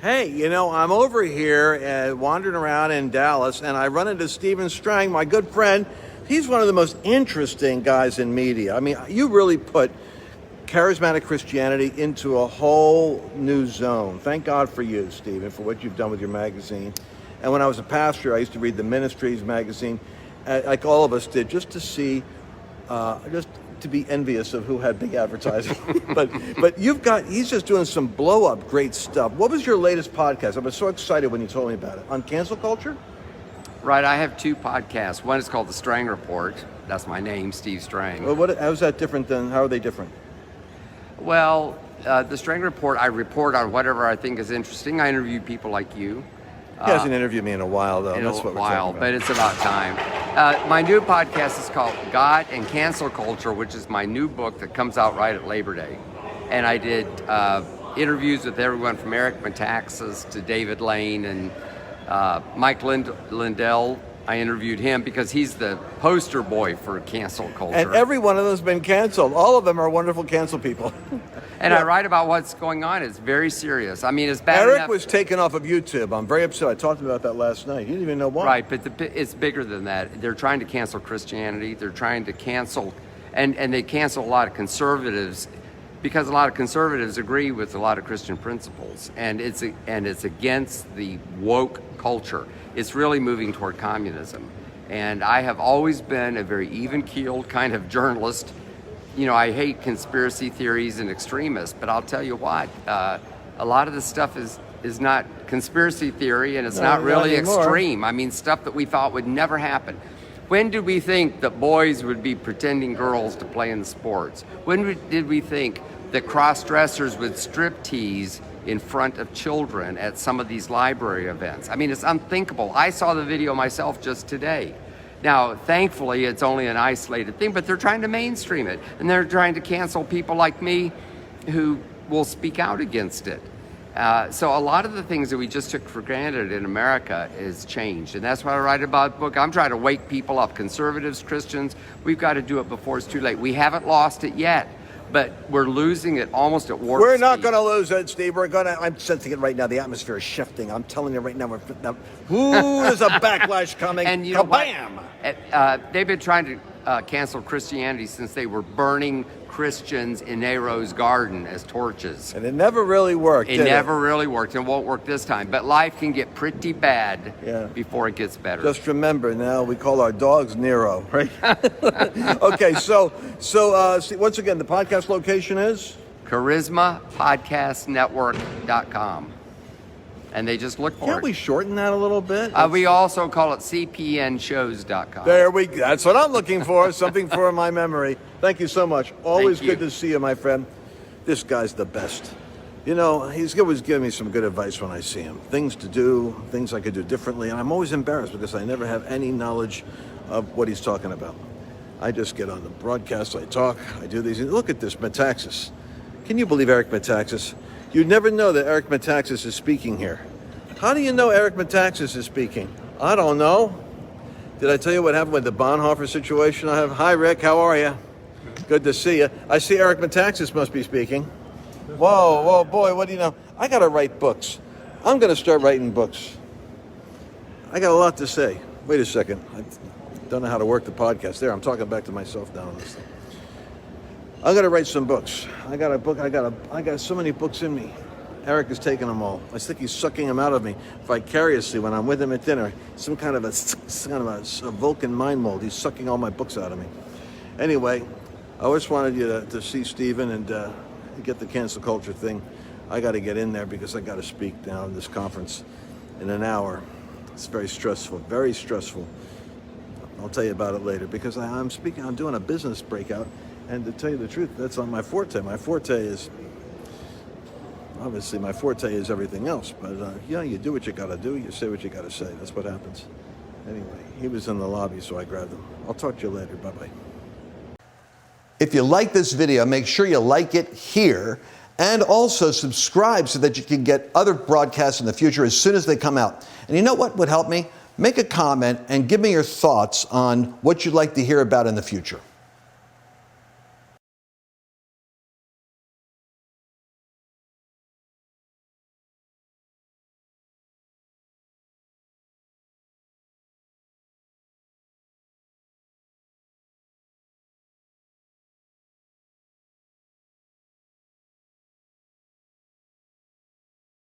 Hey, you know, I'm over here wandering around in Dallas, and I run into Steve Strang, my good friend. He's one of the most interesting guys in media. I mean, you really put charismatic Christianity into a whole new zone. Thank God for you, Stephen, for what you've done with your magazine. And when I was a pastor, I used to read the Ministries magazine, like all of us did, just to see, just to be envious of who had big advertising. but he's just doing some blow up great stuff. What was your latest podcast? I was so excited when you told me about it. On cancel culture? Right, I have two podcasts. One is called The Strang Report. That's my name, Steve Strang. Well, how is that different how are they different? Well, The Strang Report, I report on whatever I think is interesting. I interview people like you. He hasn't interviewed me in a while, though. That's what we're talking about. But it's about time. My new podcast is called God and Cancel Culture, which is my new book that comes out right at Labor Day. And I did interviews with everyone from Eric Metaxas to David Lane and Mike Lindell. I interviewed him because he's the poster boy for cancel culture. And every one of them has been canceled. All of them are wonderful cancel people. And I write about what's going on. It's very serious. I mean, it's bad Eric enough. was taken off of YouTube. I'm very upset. I talked about that last night. He didn't even know why. Right, but it's bigger than that. They're trying to cancel Christianity. They're trying to cancel, and they cancel a lot of conservatives because a lot of conservatives agree with a lot of Christian principles, and it's against the woke culture. It's really moving toward communism. And I have always been a very even-keeled kind of journalist. You know, I hate conspiracy theories and extremists, but I'll tell you what, a lot of this stuff is not conspiracy theory, and it's not really extreme. I mean, stuff that we thought would never happen. When did we think that boys would be pretending girls to play in sports? When did we think that cross-dressers would strip tease in front of children at some of these library events? I mean, it's unthinkable. I saw the video myself just today. Now, thankfully, it's only an isolated thing, but they're trying to mainstream it. And they're trying to cancel people like me who will speak out against it. So a lot of the things that we just took for granted in America is changed. And that's why I write about the book. I'm trying to wake people up, conservatives, Christians. We've got to do it before it's too late. We haven't lost it yet, but we're losing it almost at warp speed. We're not going to lose it, Steve. I'm sensing it right now. The atmosphere is shifting. I'm telling you right now, there's a backlash coming. And you know Kabam! What? They've been trying to cancel Christianity since they were burning Christians in Nero's garden as torches. And it never really worked. It never really worked, and won't work this time. But life can get pretty bad before it gets better. Just remember, now we call our dogs Nero, right? Okay, so once again, the podcast location is? charismapodcastnetwork.com. And they just look for it. Can't we shorten that a little bit? We also call it cpnshows.com. That's what I'm looking for, something for my memory. Thank you so much. Always good to see you, my friend. This guy's the best. You know, he's always giving me some good advice when I see him. Things to do, things I could do differently. And I'm always embarrassed because I never have any knowledge of what he's talking about. I just get on the broadcast, I talk, I do these. Look at this, Metaxas. Can you believe Eric Metaxas? You'd never know that Eric Metaxas is speaking here. How do you know Eric Metaxas is speaking? I don't know. Did I tell you what happened with the Bonhoeffer situation? Hi, Rick. How are you? Good to see you. I see Eric Metaxas must be speaking. Whoa, boy, what do you know? I got to write books. I'm going to start writing books. I got a lot to say. Wait a second. I don't know how to work the podcast. There, I'm talking back to myself now on this thing. I got to write some books. I got a book. I got so many books in me. Eric is taking them all. I think he's sucking them out of me vicariously when I'm with him at dinner. Some kind of a Vulcan mind mold. He's sucking all my books out of me. Anyway, I always wanted you to see Stephen and get the cancel culture thing. I got to get in there because I got to speak now in this conference in an hour. It's very stressful, very stressful. I'll tell you about it later because I'm doing a business breakout. And to tell you the truth, that's not my forte. My forte is everything else. But, you do what you got to do. You say what you got to say. That's what happens. Anyway, he was in the lobby, so I grabbed him. I'll talk to you later. Bye-bye. If you like this video, make sure you like it here. And also subscribe so that you can get other broadcasts in the future as soon as they come out. And you know what would help me? Make a comment and give me your thoughts on what you'd like to hear about in the future.